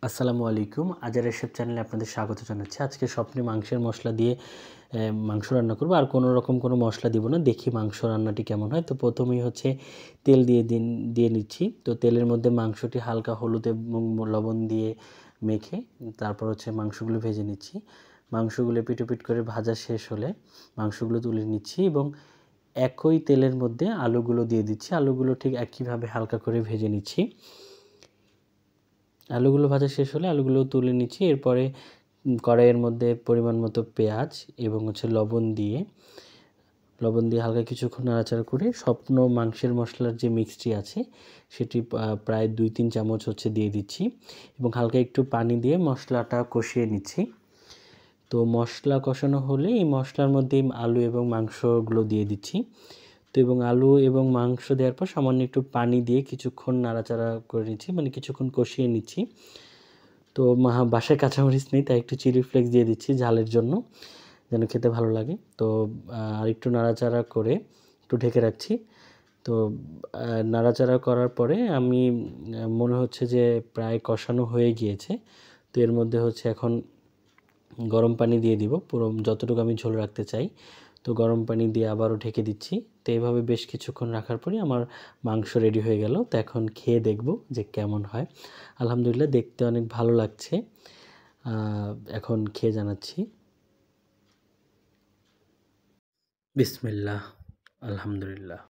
আসসালামু আলাইকুম। আজার রেসিপি চ্যানেলে আপনাদের স্বাগত জানাচ্ছি। আজকে স্বপ্নে মাংসের মশলা দিয়ে মাংস রান্না করব। আর কোনো রকম কোনো মশলা দিব না। দেখি মাংস রান্নাটি কেমন হয়। তো প্রথমেই হচ্ছে তেল দিয়ে নিচ্ছি। তো তেলের মধ্যে মাংসটি হালকা হলুদ এবং লবণ দিয়ে মেখে তারপর হচ্ছে মাংসগুলো ভেজে নিচ্ছি। মাংসগুলো এপিঠ করে ভাজা শেষ হলে মাংসগুলো তুলে নিচ্ছি এবং একই তেলের মধ্যে আলুগুলো দিয়ে দিচ্ছি। আলুগুলো ঠিক একইভাবে হালকা করে ভেজে নিচ্ছি। আলুগুলো ভাজা শেষ হলে আলুগুলো তুলে নিচ্ছি। এরপরে কড়াইয়ের মধ্যে পরিমাণ মতো পেঁয়াজ এবং হচ্ছে লবণ দিয়ে হালকা কিছুক্ষণ নাড়াচাড়া করে মাংসের মশলার যে মিক্সটি আছে সেটি প্রায় 2-3 চামচ হচ্ছে দিয়ে দিচ্ছি এবং হালকা একটু পানি দিয়ে মশলাটা কষিয়ে নিচ্ছি। তো মশলা কষানো হলে এই মশলার মধ্যে আলু এবং মাংসগুলো দিয়ে দিচ্ছি। তো এবং আলু এবং মাংস দেওয়ার পর সামান্য একটু পানি দিয়ে কিছুক্ষণ নাড়াচাড়া করে নিচ্ছি, মানে কিছুক্ষণ কষিয়ে নিচ্ছি। তো বাসায় কাঁচামরিচ নেই, তাই একটু চিলি ফ্লেক্স দিয়ে দিচ্ছি ঝালের জন্য, যেন খেতে ভালো লাগে। তো আরেকটু নাড়াচাড়া করে একটু ঢেকে রাখছি। তো নাড়াচাড়া করার পরে আমি মনে হচ্ছে যে প্রায় কষানো হয়ে গিয়েছে। তো এর মধ্যে হচ্ছে এখন গরম পানি দিয়ে দিব, পুরো যতটুকু আমি ঝোল রাখতে চাই। তো গরম পানি দিয়ে আবারও ঢেকে দিচ্ছি। তো এইভাবে বেশ কিছুক্ষণ রাখার পরে আমার মাংস রেডি হয়ে গেল। তো এখন খেয়ে দেখব যে কেমন হয়। আলহামদুলিল্লাহ, দেখতে অনেক ভালো লাগছে। এখন খেয়ে জানাচ্ছি। বিসমিল্লাহ, আলহামদুলিল্লাহ।